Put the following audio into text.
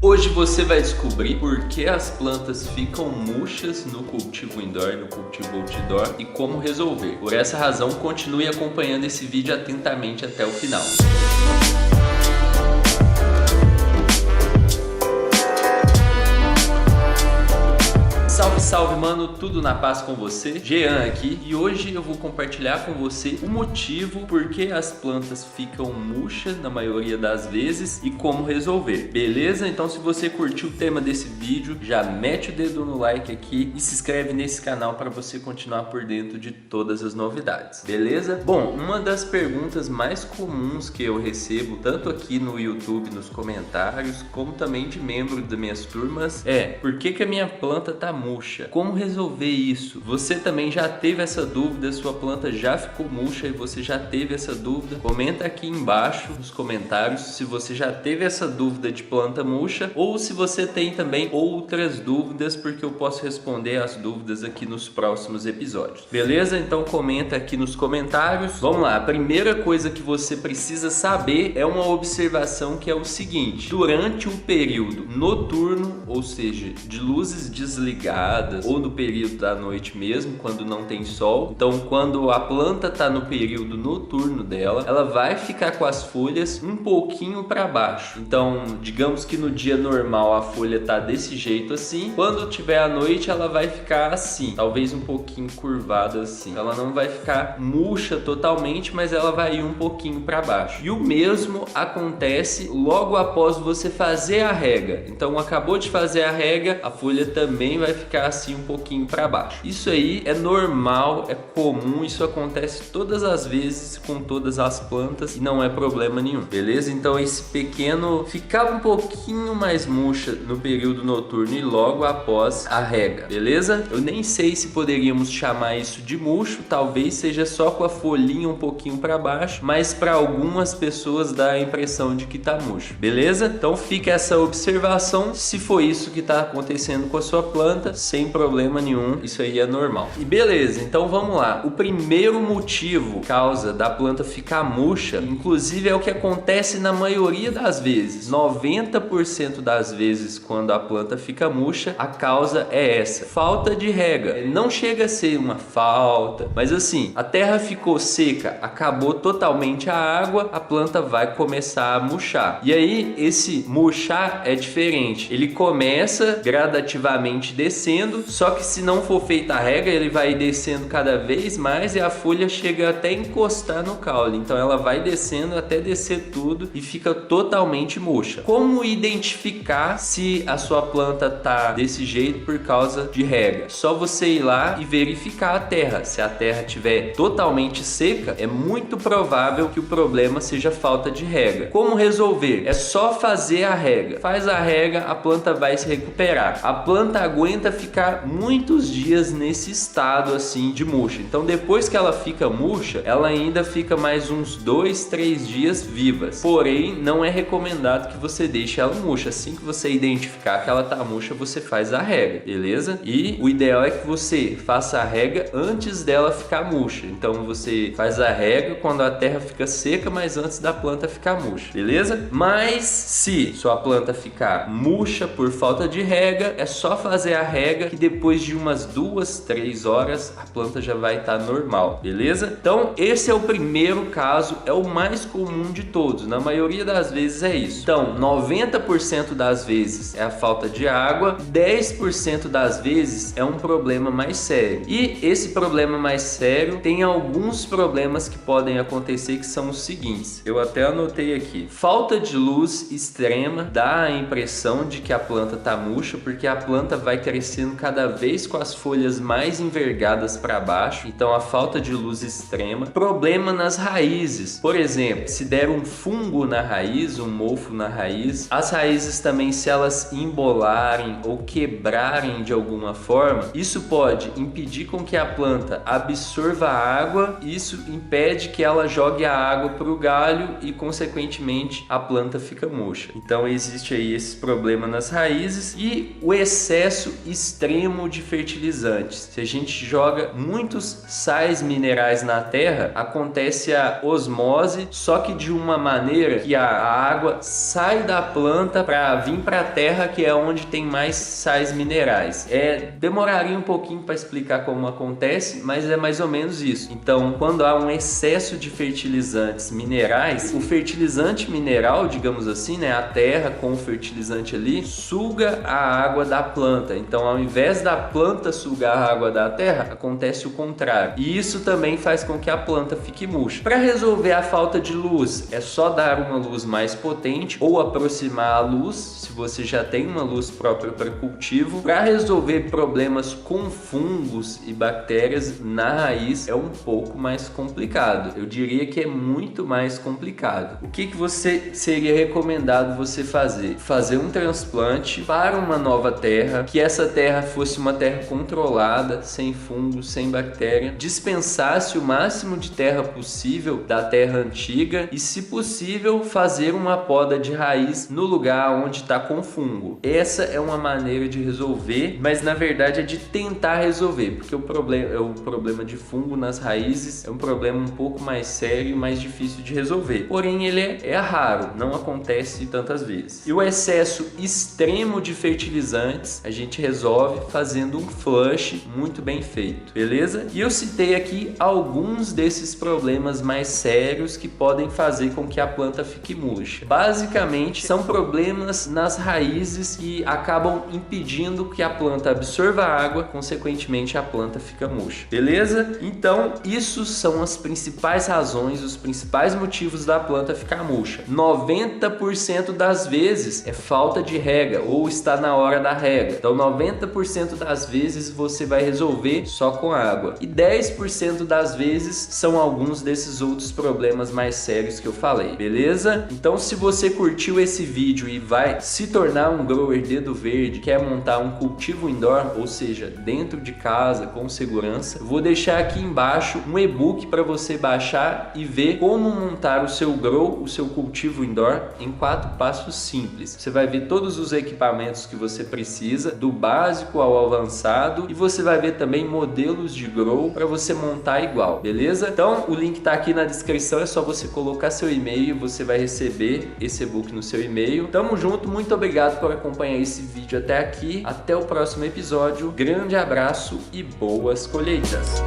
Hoje você vai descobrir por que as plantas ficam murchas no cultivo indoor e no cultivo outdoor e como resolver. Por essa razão, continue acompanhando esse vídeo atentamente até o final. Salve, salve, mano! Tudo na paz com você? Jean aqui, e hoje eu vou compartilhar com você o motivo por que as plantas ficam murchas na maioria das vezes e como resolver, beleza? Então, se você curtiu o tema desse vídeo, já mete o dedo no like aqui e se inscreve nesse canal para você continuar por dentro de todas as novidades, beleza? Bom, uma das perguntas mais comuns que eu recebo, tanto aqui no YouTube, nos comentários, como também de membros das minhas turmas, é: por que a minha planta tá murcha? Como resolver isso? Você também já teve essa dúvida? Sua planta já ficou murcha e você já teve essa dúvida? Comenta aqui embaixo nos comentários se você já teve essa dúvida de planta murcha ou se você tem também outras dúvidas, porque eu posso responder as dúvidas aqui nos próximos episódios, beleza? Então comenta aqui nos comentários. Vamos lá, a primeira coisa que você precisa saber é uma observação que é o seguinte: durante o período noturno, ou seja, de luzes desligadas ou no período da noite mesmo, quando não tem sol, então quando a planta está no período noturno dela, ela vai ficar com as folhas um pouquinho para baixo. Então, digamos que no dia normal a folha tá desse jeito assim, quando tiver a noite ela vai ficar assim, talvez um pouquinho curvada assim. Ela não vai ficar murcha totalmente, mas ela vai ir um pouquinho para baixo. E o mesmo acontece logo após você fazer a rega. Então, acabou de fazer a rega, a folha também vai ficar assim um pouquinho para baixo. Isso aí é normal, é comum, isso acontece todas as vezes com todas as plantas e não é problema nenhum, beleza? Então esse pequeno ficava um pouquinho mais murcha no período noturno e logo após a rega, beleza? Eu nem sei se poderíamos chamar isso de murcho, talvez seja só com a folhinha um pouquinho para baixo, mas para algumas pessoas dá a impressão de que tá murcho, beleza? Então fica essa observação, se for isso que tá acontecendo com a sua planta, sem problema nenhum, isso aí é normal. E beleza, então vamos lá. O primeiro motivo, causa da planta ficar murcha, inclusive é o que acontece na maioria das vezes, 90% das vezes quando a planta fica murcha, a causa é essa: falta de rega. Não chega a ser uma falta, mas assim, a terra ficou seca, acabou totalmente a água, a planta vai começar a murchar. E aí, esse murchar é diferente, ele começa gradativamente descendo, só que se não for feita a rega, ele vai descendo cada vez mais e a folha chega até encostar no caule. Então ela vai descendo até descer tudo e fica totalmente murcha. Como identificar se a sua planta tá desse jeito por causa de rega? Só você ir lá e verificar a terra. Se a terra estiver totalmente seca, é muito provável que o problema seja falta de rega. Como resolver? É só fazer a rega. Faz a rega, a planta vai se recuperar. A planta aguenta ficar muitos dias nesse estado assim de murcha. Então depois que ela fica murcha, ela ainda fica mais uns 2, 3 dias vivas. Porém, não é recomendado que você deixe ela murcha. Assim que você identificar que ela tá murcha, você faz a rega, beleza? E o ideal é que você faça a rega antes dela ficar murcha. Então você faz a rega quando a terra fica seca, mas antes da planta ficar murcha, beleza? Mas se sua planta ficar murcha por falta de rega, é só fazer a rega que depois de umas 2, 3 horas a planta já vai estar normal, beleza? Então esse é o primeiro caso, é o mais comum de todos, na maioria das vezes é isso. Então 90% das vezes é a falta de água, 10% das vezes é um problema mais sério. E esse problema mais sério tem alguns problemas que podem acontecer, que são os seguintes, eu até anotei aqui: falta de luz extrema, dá a impressão de que a planta tá murcha, porque a planta vai crescendo cada vez com as folhas mais envergadas para baixo, então a falta de luz extrema. Problema nas raízes, por exemplo, se der um fungo na raiz, um mofo na raiz, as raízes também, se elas embolarem ou quebrarem de alguma forma, isso pode impedir com que a planta absorva a água, isso impede que ela jogue a água para o galho e consequentemente a planta fica murcha. Então existe aí esse problema nas raízes. E o excesso extremo extremo de fertilizantes. Se a gente joga muitos sais minerais na terra, acontece a osmose, só que de uma maneira que a água sai da planta para vir para a terra, que é onde tem mais sais minerais. Demoraria um pouquinho para explicar como acontece, mas é mais ou menos isso. Então, quando há um excesso de fertilizantes minerais, o fertilizante mineral, digamos assim, né, a terra com o fertilizante ali, suga a água da planta. Então, ao invés da planta sugar a água da terra, acontece o contrário. E isso também faz com que a planta fique murcha. Para resolver a falta de luz, é só dar uma luz mais potente ou aproximar a luz, se você já tem uma luz própria para cultivo. Para resolver problemas com fungos e bactérias na raiz é um pouco mais complicado. Eu diria que é muito mais complicado. O que você seria recomendado você fazer? Fazer um transplante para uma nova terra, que essa terra fosse uma terra controlada, sem fungos, sem bactéria, dispensasse o máximo de terra possível da terra antiga e, se possível, fazer uma poda de raiz no lugar onde está com fungo. Essa é uma maneira de resolver, mas na verdade é de tentar resolver, porque o problema de fungo nas raízes é um problema um pouco mais sério e mais difícil de resolver. Porém, ele é raro, não acontece tantas vezes. E o excesso extremo de fertilizantes a gente resolve fazendo um flush muito bem feito, beleza? E eu citei aqui alguns desses problemas mais sérios que podem fazer com que a planta fique murcha. Basicamente, são problemas nas raízes que acabam impedindo que a planta absorva a água, consequentemente a planta fica murcha, beleza? Então, isso são as principais razões, os principais motivos da planta ficar murcha. 90% das vezes é falta de rega ou está na hora da rega. Então, 90% das vezes você vai resolver só com água. E 10% das vezes são alguns desses outros problemas mais sérios que eu falei, beleza? Então, se você curtiu esse vídeo e vai se tornar um grower dedo verde, quer montar um cultivo indoor, ou seja, dentro de casa, com segurança, eu vou deixar aqui embaixo um e-book para você baixar e ver como montar o seu grow, o seu cultivo indoor, em 4 passos simples. Você vai ver todos os equipamentos que você precisa, do básico ao avançado, e você vai ver também modelos de grow para você montar igual, beleza? Então, o link tá aqui na descrição, é só você colocar seu e-mail e você vai receber esse e-book no seu e-mail. Tamo junto, muito obrigado por acompanhar esse vídeo até aqui. Até o próximo episódio. Grande abraço e boas colheitas!